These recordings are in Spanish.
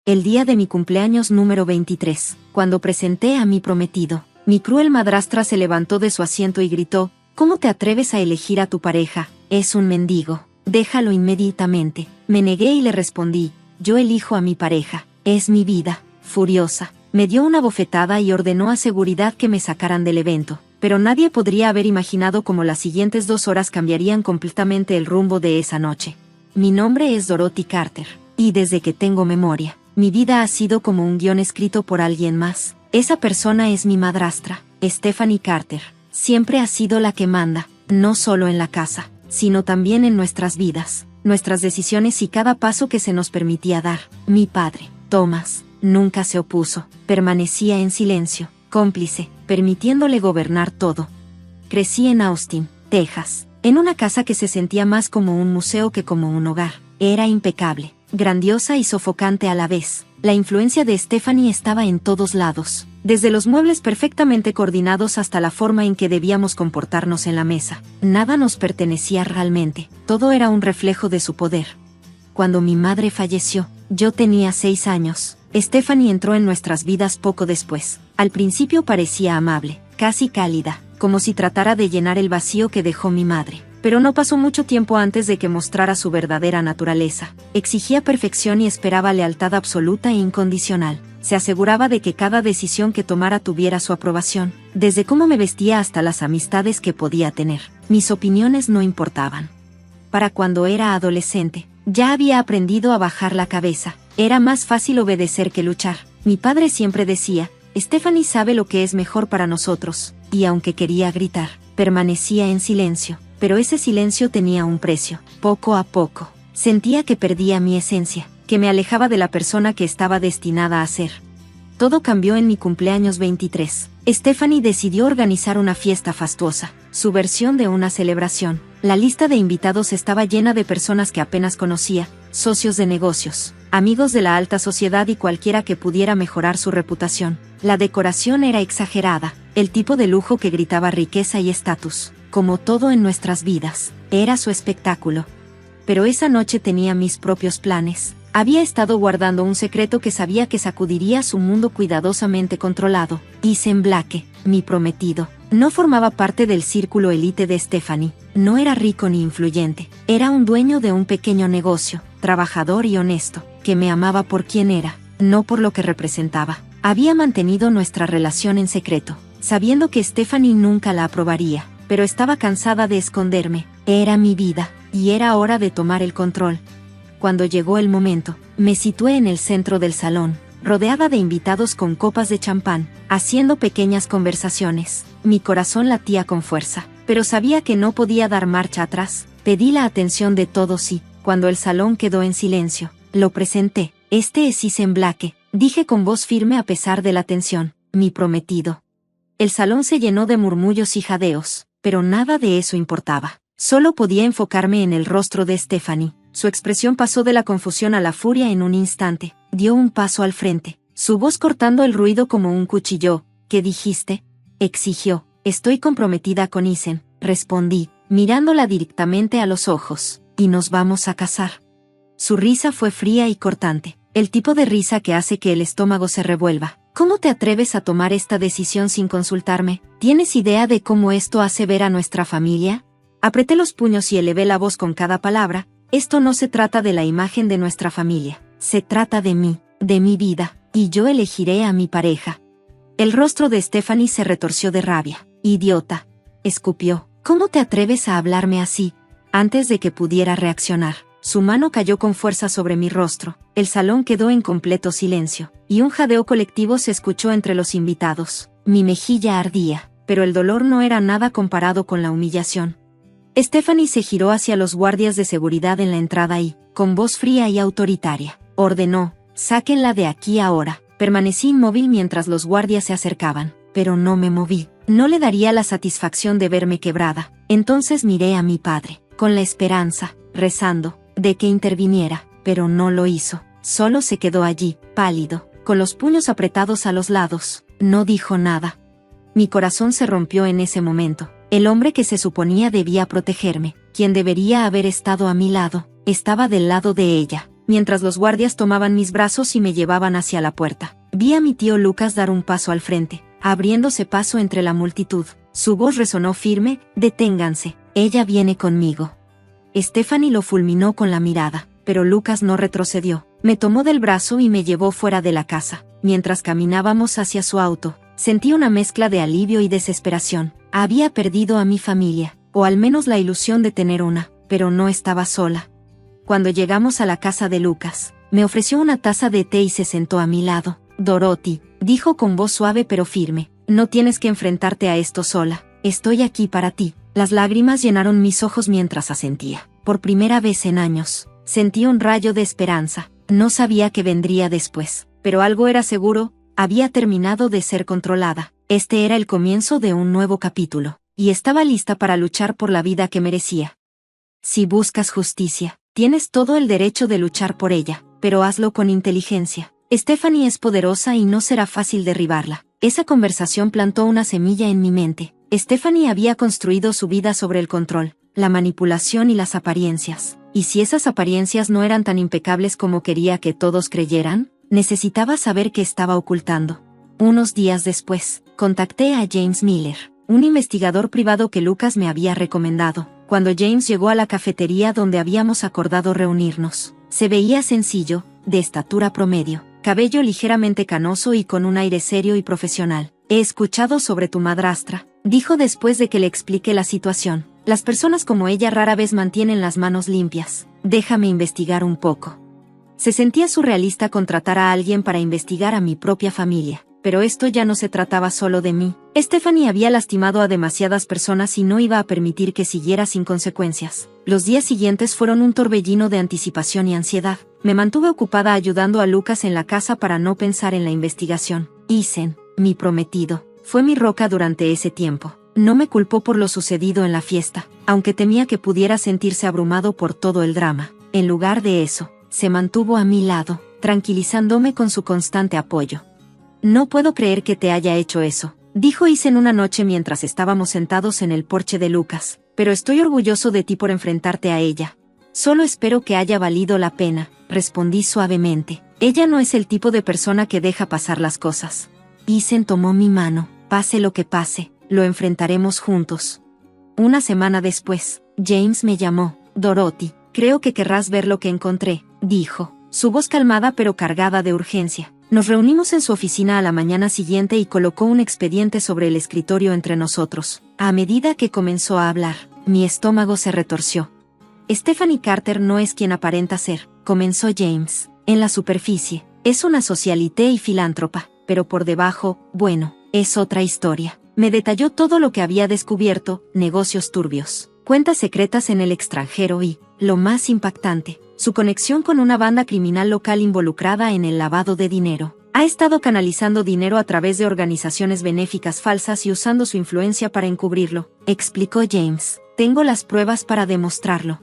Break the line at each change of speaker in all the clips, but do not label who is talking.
el día de mi cumpleaños número 23, cuando presenté a mi prometido. Mi cruel madrastra se levantó de su asiento y gritó: ¿Cómo te atreves a elegir a tu pareja? Es un mendigo. Déjalo inmediatamente. Me negué y le respondí: yo elijo a mi pareja. Es mi vida. Furiosa, me dio una bofetada y ordenó a seguridad que me sacaran del evento. Pero nadie podría haber imaginado cómo las siguientes 2 horas cambiarían completamente el rumbo de esa noche. Mi nombre es Dorothy Carter, y desde que tengo memoria, mi vida ha sido como un guión escrito por alguien más. Esa persona es mi madrastra, Stephanie Carter. Siempre ha sido la que manda, no solo en la casa, sino también en nuestras vidas, nuestras decisiones y cada paso que se nos permitía dar. Mi padre, Thomas, nunca se opuso, permanecía en silencio, cómplice, permitiéndole gobernar todo. Crecí en Austin, Texas, en una casa que se sentía más como un museo que como un hogar. Era impecable, grandiosa y sofocante a la vez. La influencia de Stephanie estaba en todos lados, desde los muebles perfectamente coordinados hasta la forma en que debíamos comportarnos en la mesa. Nada nos pertenecía realmente, todo era un reflejo de su poder. Cuando mi madre falleció, yo tenía 6 años. Stephanie entró en nuestras vidas poco después. Al principio parecía amable, casi cálida, como si tratara de llenar el vacío que dejó mi madre. Pero no pasó mucho tiempo antes de que mostrara su verdadera naturaleza. Exigía perfección y esperaba lealtad absoluta e incondicional. Se aseguraba de que cada decisión que tomara tuviera su aprobación, desde cómo me vestía hasta las amistades que podía tener. Mis opiniones no importaban. Para cuando era adolescente, ya había aprendido a bajar la cabeza. Era más fácil obedecer que luchar. Mi padre siempre decía: Stephanie sabe lo que es mejor para nosotros, y aunque quería gritar, permanecía en silencio. Pero ese silencio tenía un precio. Poco a poco, sentía que perdía mi esencia, que me alejaba de la persona que estaba destinada a ser. Todo cambió en mi cumpleaños 23. Stephanie decidió organizar una fiesta fastuosa, su versión de una celebración. La lista de invitados estaba llena de personas que apenas conocía, socios de negocios, amigos de la alta sociedad y cualquiera que pudiera mejorar su reputación. La decoración era exagerada, el tipo de lujo que gritaba riqueza y estatus. Como todo en nuestras vidas, era su espectáculo. Pero esa noche tenía mis propios planes. Había estado guardando un secreto que sabía que sacudiría su mundo cuidadosamente controlado. Ethan Blake, mi prometido, no formaba parte del círculo élite de Stephanie. No era rico ni influyente. Era un dueño de un pequeño negocio, trabajador y honesto, que me amaba por quien era, no por lo que representaba. Había mantenido nuestra relación en secreto, sabiendo que Stephanie nunca la aprobaría. Pero estaba cansada de esconderme. Era mi vida, y era hora de tomar el control. Cuando llegó el momento, me situé en el centro del salón, rodeada de invitados con copas de champán, haciendo pequeñas conversaciones. Mi corazón latía con fuerza, pero sabía que no podía dar marcha atrás. Pedí la atención de todos y, cuando el salón quedó en silencio, lo presenté. Este es Ethan Blake, dije con voz firme a pesar de la tensión, mi prometido. El salón se llenó de murmullos y jadeos. Pero nada de eso importaba. Solo podía enfocarme en el rostro de Stephanie. Su expresión pasó de la confusión a la furia en un instante. Dio un paso al frente, su voz cortando el ruido como un cuchillo. ¿Qué dijiste?, exigió. Estoy comprometida con Ethan, respondí, mirándola directamente a los ojos. Y nos vamos a casar. Su risa fue fría y cortante. El tipo de risa que hace que el estómago se revuelva. ¿Cómo te atreves a tomar esta decisión sin consultarme? ¿Tienes idea de cómo esto hace ver a nuestra familia? Apreté los puños y elevé la voz con cada palabra. Esto no se trata de la imagen de nuestra familia. Se trata de mí, de mi vida, y yo elegiré a mi pareja. El rostro de Stephanie se retorció de rabia. Idiota, escupió. ¿Cómo te atreves a hablarme así? Antes de que pudiera reaccionar, su mano cayó con fuerza sobre mi rostro. El salón quedó en completo silencio, y un jadeo colectivo se escuchó entre los invitados. Mi mejilla ardía, pero el dolor no era nada comparado con la humillación. Stephanie se giró hacia los guardias de seguridad en la entrada y, con voz fría y autoritaria, ordenó: sáquenla de aquí ahora. Permanecí inmóvil mientras los guardias se acercaban, pero no me moví. No le daría la satisfacción de verme quebrada. Entonces miré a mi padre, con la esperanza, rezando, de que interviniera, pero no lo hizo. Solo se quedó allí, pálido, con los puños apretados a los lados. No dijo nada. Mi corazón se rompió en ese momento. El hombre que se suponía debía protegerme, quien debería haber estado a mi lado, estaba del lado de ella. mientras los guardias tomaban mis brazos y me llevaban hacia la puerta. Vi a mi tío Lucas dar un paso al frente, abriéndose paso entre la multitud. Su voz resonó firme: «Deténganse, ella viene conmigo». Stephanie lo fulminó con la mirada, pero Lucas no retrocedió. Me tomó del brazo y me llevó fuera de la casa. Mientras caminábamos hacia su auto, sentí una mezcla de alivio y desesperación. Había perdido a mi familia, o al menos la ilusión de tener una, pero no estaba sola. Cuando llegamos a la casa de Lucas, me ofreció una taza de té y se sentó a mi lado. «Dorothy», dijo con voz suave pero firme, «no tienes que enfrentarte a esto sola. Estoy aquí para ti». Las lágrimas llenaron mis ojos mientras asentía. Por primera vez en años, sentí un rayo de esperanza. No sabía qué vendría después, pero algo era seguro: había terminado de ser controlada. Este era el comienzo de un nuevo capítulo, y estaba lista para luchar por la vida que merecía. Si buscas justicia, tienes todo el derecho de luchar por ella, pero hazlo con inteligencia. Stephanie es poderosa y no será fácil derribarla. Esa conversación plantó una semilla en mi mente. Stephanie había construido su vida sobre el control, la manipulación y las apariencias. Y si esas apariencias no eran tan impecables como quería que todos creyeran, necesitaba saber qué estaba ocultando. Unos días después, contacté a James Miller, un investigador privado que Lucas me había recomendado. Cuando James llegó a la cafetería donde habíamos acordado reunirnos, se veía sencillo, de estatura promedio, cabello ligeramente canoso y con un aire serio y profesional. «He escuchado sobre tu madrastra», dijo después de que le expliqué la situación. «Las personas como ella rara vez mantienen las manos limpias. Déjame investigar un poco». Se sentía surrealista contratar a alguien para investigar a mi propia familia. Pero esto ya no se trataba solo de mí. Stephanie había lastimado a demasiadas personas y no iba a permitir que siguiera sin consecuencias. Los días siguientes fueron un torbellino de anticipación y ansiedad. Me mantuve ocupada ayudando a Lucas en la casa para no pensar en la investigación. Ethan, mi prometido, fue mi roca durante ese tiempo. No me culpó por lo sucedido en la fiesta, aunque temía que pudiera sentirse abrumado por todo el drama. En lugar de eso, se mantuvo a mi lado, tranquilizándome con su constante apoyo. «No puedo creer que te haya hecho eso», dijo Ethan una noche mientras estábamos sentados en el porche de Lucas, «pero estoy orgulloso de ti por enfrentarte a ella». «Solo espero que haya valido la pena», respondí suavemente. «Ella no es el tipo de persona que deja pasar las cosas». Ethan tomó mi mano. «Pase lo que pase, lo enfrentaremos juntos». Una semana después, James me llamó. «Dorothy, creo que querrás ver lo que encontré», dijo, su voz calmada pero cargada de urgencia. Nos reunimos en su oficina a la mañana siguiente y colocó un expediente sobre el escritorio entre nosotros. A medida que comenzó a hablar, mi estómago se retorció. «Stephanie Carter no es quien aparenta ser», comenzó James. «En la superficie, es una socialité y filántropa, pero por debajo, bueno, es otra historia». Me detalló todo lo que había descubierto: negocios turbios, cuentas secretas en el extranjero y, lo más impactante, su conexión con una banda criminal local involucrada en el lavado de dinero. Ha estado canalizando dinero a través de organizaciones benéficas falsas y usando su influencia para encubrirlo, explicó James. «Tengo las pruebas para demostrarlo».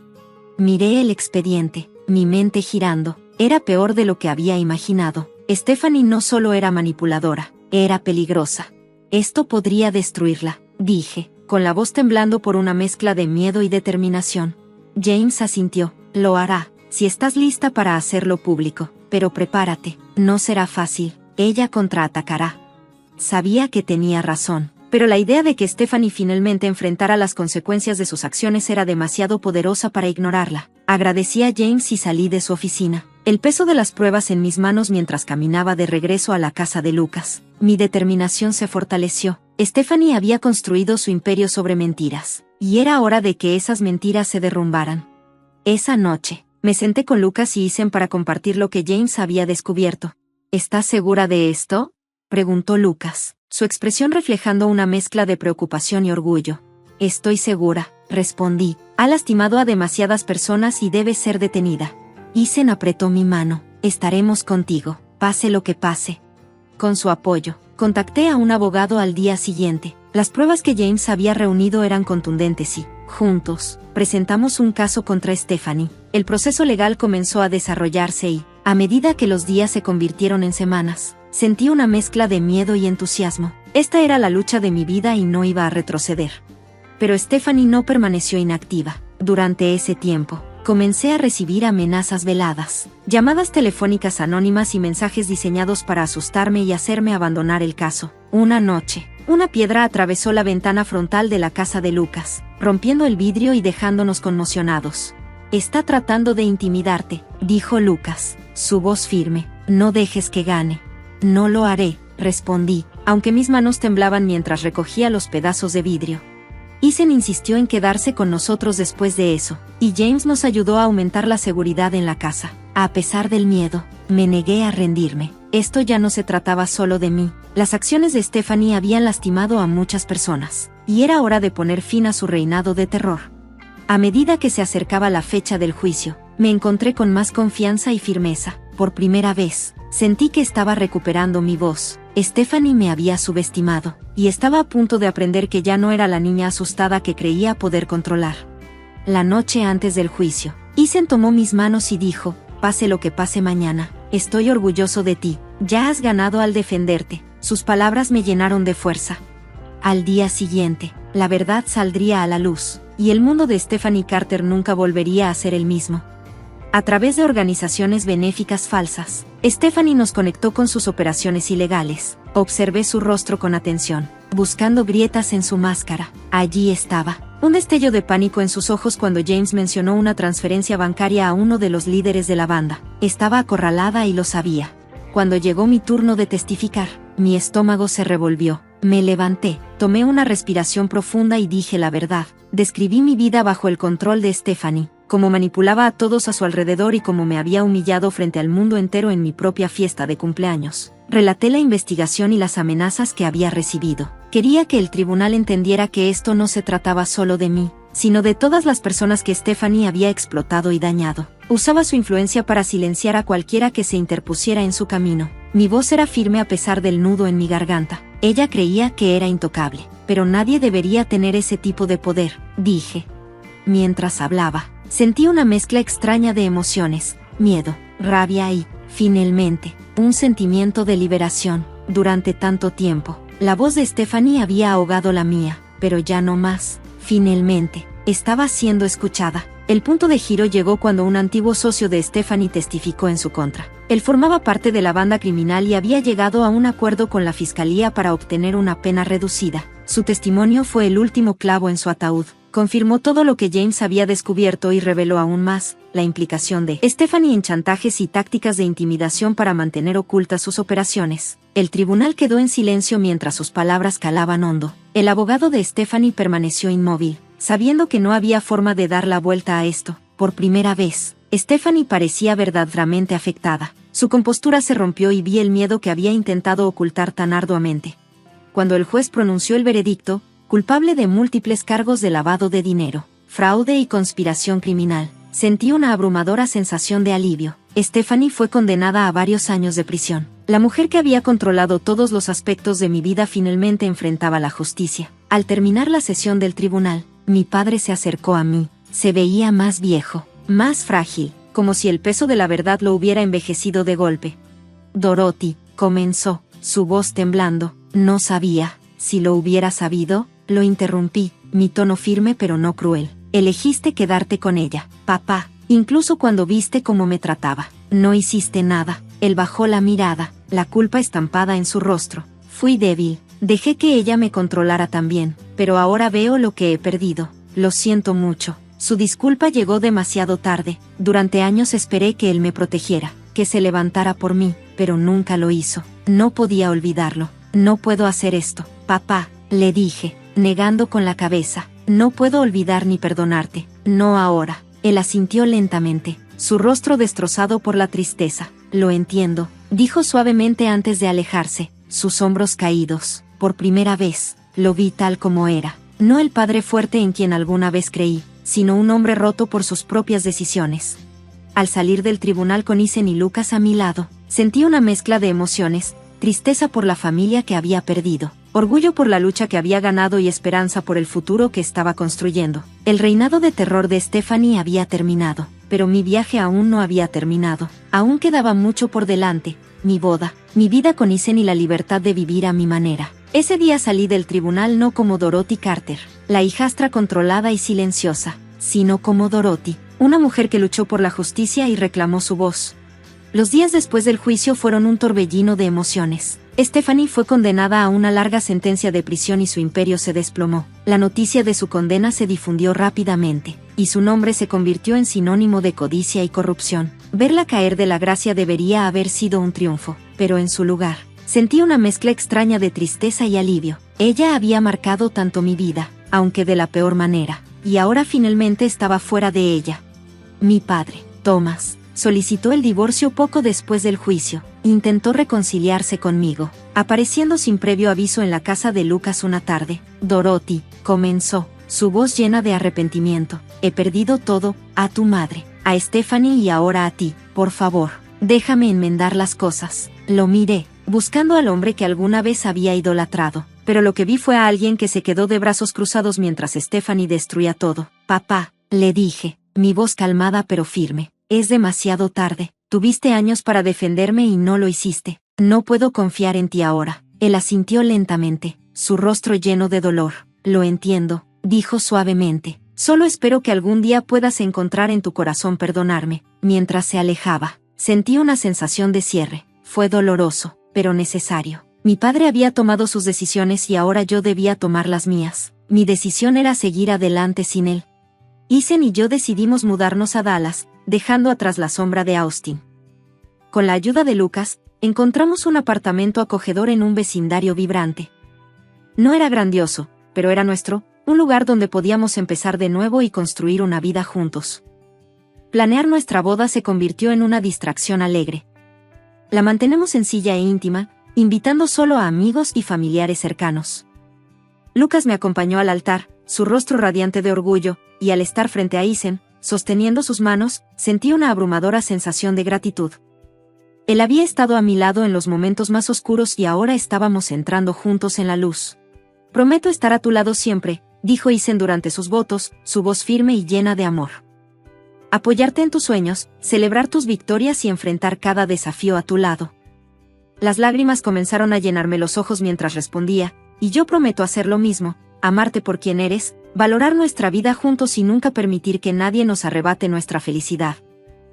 Miré el expediente, mi mente girando. Era peor de lo que había imaginado. Stephanie no solo era manipuladora, era peligrosa. «Esto podría destruirla», dije, con la voz temblando por una mezcla de miedo y determinación. James asintió. «Lo hará, si estás lista para hacerlo público, pero prepárate, no será fácil, ella contraatacará». Sabía que tenía razón, pero la idea de que Stephanie finalmente enfrentara las consecuencias de sus acciones era demasiado poderosa para ignorarla. Agradecí a James y salí de su oficina, el peso de las pruebas en mis manos mientras caminaba de regreso a la casa de Lucas. Mi determinación se fortaleció. Stephanie había construido su imperio sobre mentiras, y era hora de que esas mentiras se derrumbaran. Esa noche, me senté con Lucas y Ethan para compartir lo que James había descubierto. «¿Estás segura de esto?», preguntó Lucas, su expresión reflejando una mezcla de preocupación y orgullo. «Estoy segura», respondí. «Ha lastimado a demasiadas personas y debe ser detenida». Ethan apretó mi mano. «Estaremos contigo, pase lo que pase». Con su apoyo, contacté a un abogado al día siguiente. Las pruebas que James había reunido eran contundentes y, juntos, presentamos un caso contra Stephanie. El proceso legal comenzó a desarrollarse y, a medida que los días se convirtieron en semanas, sentí una mezcla de miedo y entusiasmo. Esta era la lucha de mi vida y no iba a retroceder. Pero Stephanie no permaneció inactiva. Durante ese tiempo, Comencé a recibir amenazas veladas, llamadas telefónicas anónimas y mensajes diseñados para asustarme y hacerme abandonar el caso. Una noche, una piedra atravesó la ventana frontal de la casa de Lucas, rompiendo el vidrio y dejándonos conmocionados. «Está tratando de intimidarte», dijo Lucas, su voz firme. «No dejes que gane». «No lo haré», respondí, aunque mis manos temblaban mientras recogía los pedazos de vidrio. Ethan insistió en quedarse con nosotros después de eso, y James nos ayudó a aumentar la seguridad en la casa. A pesar del miedo, me negué a rendirme. Esto ya no se trataba solo de mí. Las acciones de Stephanie habían lastimado a muchas personas, y era hora de poner fin a su reinado de terror. A medida que se acercaba la fecha del juicio, me encontré con más confianza y firmeza. Por primera vez, sentí que estaba recuperando mi voz. Stephanie me había subestimado, y estaba a punto de aprender que ya no era la niña asustada que creía poder controlar. La noche antes del juicio, Ethan tomó mis manos y dijo: «Pase lo que pase mañana, estoy orgulloso de ti, ya has ganado al defenderte». Sus palabras me llenaron de fuerza. Al día siguiente, la verdad saldría a la luz, y el mundo de Stephanie Carter nunca volvería a ser el mismo. A través de organizaciones benéficas falsas, Stephanie nos conectó con sus operaciones ilegales. Observé su rostro con atención, buscando grietas en su máscara. Allí estaba, un destello de pánico en sus ojos cuando James mencionó una transferencia bancaria a uno de los líderes de la banda. Estaba acorralada y lo sabía. Cuando llegó mi turno de testificar, mi estómago se revolvió. Me levanté, tomé una respiración profunda y dije la verdad. Describí mi vida bajo el control de Stephanie, cómo manipulaba a todos a su alrededor y cómo me había humillado frente al mundo entero en mi propia fiesta de cumpleaños. Relaté la investigación y las amenazas que había recibido. Quería que el tribunal entendiera que esto no se trataba solo de mí, sino de todas las personas que Stephanie había explotado y dañado. Usaba su influencia para silenciar a cualquiera que se interpusiera en su camino. Mi voz era firme a pesar del nudo en mi garganta. Ella creía que era intocable, pero nadie debería tener ese tipo de poder, dije. Mientras hablaba, sentí una mezcla extraña de emociones, miedo, rabia y, finalmente, un sentimiento de liberación. Durante tanto tiempo, la voz de Stephanie había ahogado la mía, pero ya no más. Finalmente, estaba siendo escuchada. El punto de giro llegó cuando un antiguo socio de Stephanie testificó en su contra. Él formaba parte de la banda criminal y había llegado a un acuerdo con la fiscalía para obtener una pena reducida. Su testimonio fue el último clavo en su ataúd. Confirmó todo lo que James había descubierto y reveló aún más la implicación de Stephanie en chantajes y tácticas de intimidación para mantener ocultas sus operaciones. El tribunal quedó en silencio mientras sus palabras calaban hondo. El abogado de Stephanie permaneció inmóvil, sabiendo que no había forma de dar la vuelta a esto. Por primera vez, Stephanie parecía verdaderamente afectada. Su compostura se rompió y vi el miedo que había intentado ocultar tan arduamente. Cuando el juez pronunció el veredicto, culpable de múltiples cargos de lavado de dinero, fraude y conspiración criminal, sentí una abrumadora sensación de alivio. Stephanie fue condenada a varios años de prisión. La mujer que había controlado todos los aspectos de mi vida finalmente enfrentaba la justicia. Al terminar la sesión del tribunal, mi padre se acercó a mí. Se veía más viejo, más frágil, como si el peso de la verdad lo hubiera envejecido de golpe. «Dorothy», comenzó, su voz temblando. «No sabía. Si lo hubiera sabido», lo interrumpí, mi tono firme pero no cruel. «Elegiste quedarte con ella, papá, incluso cuando viste cómo me trataba. No hiciste nada». Él bajó la mirada, la culpa estampada en su rostro. «Fui débil, dejé que ella me controlara también, pero ahora veo lo que he perdido. Lo siento mucho». Su disculpa llegó demasiado tarde. Durante años esperé que él me protegiera, que se levantara por mí, pero nunca lo hizo. No podía olvidarlo. «No puedo hacer esto, papá», le dije, negando con la cabeza. «No puedo olvidar ni perdonarte. No ahora». Él asintió lentamente, su rostro destrozado por la tristeza. «Lo entiendo», dijo suavemente antes de alejarse, sus hombros caídos. Por primera vez, lo vi tal como era. No el padre fuerte en quien alguna vez creí, sino un hombre roto por sus propias decisiones. Al salir del tribunal con Ethan y Lucas a mi lado, sentí una mezcla de emociones, tristeza por la familia que había perdido, orgullo por la lucha que había ganado y esperanza por el futuro que estaba construyendo. El reinado de terror de Stephanie había terminado, pero mi viaje aún no había terminado. Aún quedaba mucho por delante, mi boda, mi vida con Ethan y la libertad de vivir a mi manera. Ese día salí del tribunal no como Dorothy Carter, la hijastra controlada y silenciosa, sino como Dorothy, una mujer que luchó por la justicia y reclamó su voz. Los días después del juicio fueron un torbellino de emociones. Stephanie fue condenada a una larga sentencia de prisión y su imperio se desplomó. La noticia de su condena se difundió rápidamente, y su nombre se convirtió en sinónimo de codicia y corrupción. Verla caer de la gracia debería haber sido un triunfo, pero en su lugar, sentí una mezcla extraña de tristeza y alivio. Ella había marcado tanto mi vida, aunque de la peor manera, y ahora finalmente estaba fuera de ella. Mi padre, Thomas, solicitó el divorcio poco después del juicio. Intentó reconciliarse conmigo, apareciendo sin previo aviso en la casa de Lucas una tarde. Dorothy, comenzó, su voz llena de arrepentimiento. He perdido todo, a tu madre, a Stephanie y ahora a ti. Por favor, déjame enmendar las cosas. Lo miré, buscando al hombre que alguna vez había idolatrado, pero lo que vi fue a alguien que se quedó de brazos cruzados mientras Stephanie destruía todo. Papá, le dije, mi voz calmada pero firme. Es demasiado tarde. Tuviste años para defenderme y no lo hiciste. No puedo confiar en ti ahora. Él asintió lentamente, su rostro lleno de dolor. Lo entiendo, dijo suavemente. Solo espero que algún día puedas encontrar en tu corazón perdonarme. Mientras se alejaba, sentí una sensación de cierre. Fue doloroso, pero necesario. Mi padre había tomado sus decisiones y ahora yo debía tomar las mías. Mi decisión era seguir adelante sin él. Ethan y yo decidimos mudarnos a Dallas, dejando atrás la sombra de Austin. Con la ayuda de Lucas, encontramos un apartamento acogedor en un vecindario vibrante. No era grandioso, pero era nuestro, un lugar donde podíamos empezar de nuevo y construir una vida juntos. Planear nuestra boda se convirtió en una distracción alegre. La mantenemos sencilla e íntima, invitando solo a amigos y familiares cercanos. Lucas me acompañó al altar, su rostro radiante de orgullo, y al estar frente a Ethan, sosteniendo sus manos, sentí una abrumadora sensación de gratitud. Él había estado a mi lado en los momentos más oscuros y ahora estábamos entrando juntos en la luz. Prometo estar a tu lado siempre, dijo Ethan durante sus votos, su voz firme y llena de amor. Apoyarte en tus sueños, celebrar tus victorias y enfrentar cada desafío a tu lado. Las lágrimas comenzaron a llenarme los ojos mientras respondía, y yo prometo hacer lo mismo, amarte por quien eres, valorar nuestra vida juntos y nunca permitir que nadie nos arrebate nuestra felicidad.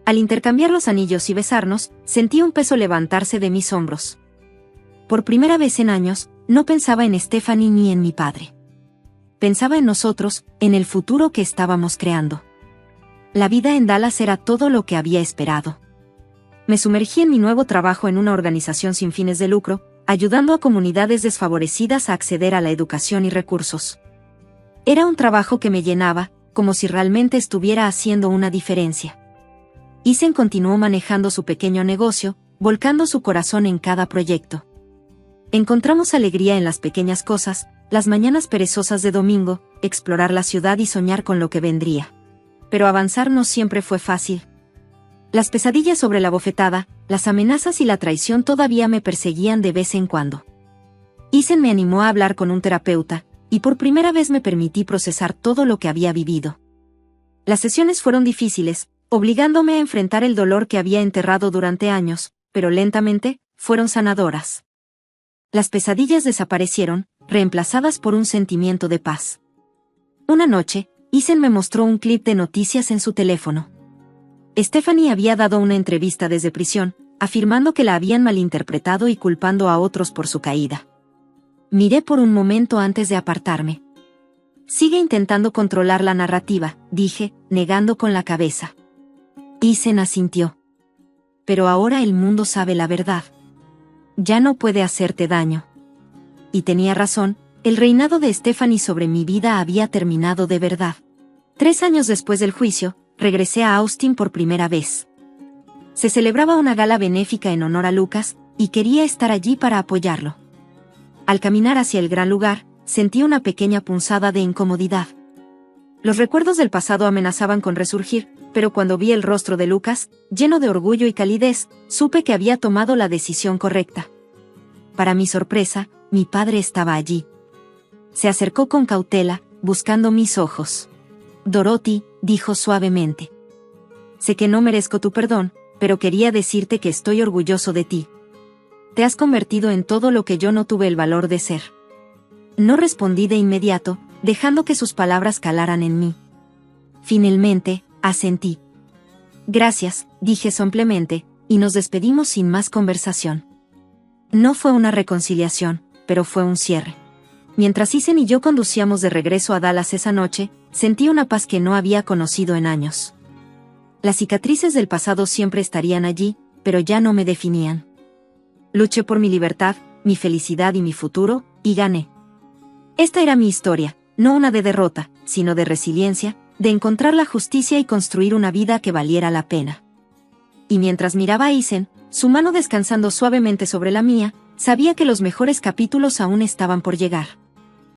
Al intercambiar los anillos y besarnos, sentí un peso levantarse de mis hombros. Por primera vez en años, no pensaba en Stephanie ni en mi padre. Pensaba en nosotros, en el futuro que estábamos creando. La vida en Dallas era todo lo que había esperado. Me sumergí en mi nuevo trabajo en una organización sin fines de lucro, ayudando a comunidades desfavorecidas a acceder a la educación y recursos. Era un trabajo que me llenaba, como si realmente estuviera haciendo una diferencia. Ethan continuó manejando su pequeño negocio, volcando su corazón en cada proyecto. Encontramos alegría en las pequeñas cosas, las mañanas perezosas de domingo, explorar la ciudad y soñar con lo que vendría. Pero avanzar no siempre fue fácil. Las pesadillas sobre la bofetada, las amenazas y la traición todavía me perseguían de vez en cuando. Ethan me animó a hablar con un terapeuta, y por primera vez me permití procesar todo lo que había vivido. Las sesiones fueron difíciles, obligándome a enfrentar el dolor que había enterrado durante años, pero lentamente, fueron sanadoras. Las pesadillas desaparecieron, reemplazadas por un sentimiento de paz. Una noche, Ethan me mostró un clip de noticias en su teléfono. Stephanie había dado una entrevista desde prisión, afirmando que la habían malinterpretado y culpando a otros por su caída. Miré por un momento antes de apartarme. Sigue intentando controlar la narrativa, dije, negando con la cabeza. Ethan asintió. Pero ahora el mundo sabe la verdad. Ya no puede hacerte daño. Y tenía razón, el reinado de Stephanie sobre mi vida había terminado de verdad. 3 años después del juicio, regresé a Austin por primera vez. Se celebraba una gala benéfica en honor a Lucas, y quería estar allí para apoyarlo. Al caminar hacia el gran lugar, sentí una pequeña punzada de incomodidad. Los recuerdos del pasado amenazaban con resurgir, pero cuando vi el rostro de Lucas, lleno de orgullo y calidez, supe que había tomado la decisión correcta. Para mi sorpresa, mi padre estaba allí. Se acercó con cautela, buscando mis ojos. Dorothy, dijo suavemente. Sé que no merezco tu perdón, pero quería decirte que estoy orgulloso de ti. Te has convertido en todo lo que yo no tuve el valor de ser. No respondí de inmediato, dejando que sus palabras calaran en mí. Finalmente, Asentí. Gracias, dije somplemente, y nos despedimos sin más conversación. No fue una reconciliación, pero fue un cierre. Mientras Isen y yo conducíamos de regreso a Dallas esa noche, sentí una paz que no había conocido en años. Las cicatrices del pasado siempre estarían allí, pero ya no me definían. Luché por mi libertad, mi felicidad y mi futuro, y gané. Esta era mi historia, no una de derrota, sino de resiliencia, de encontrar la justicia y construir una vida que valiera la pena. Y mientras miraba a Isen, su mano descansando suavemente sobre la mía, sabía que los mejores capítulos aún estaban por llegar.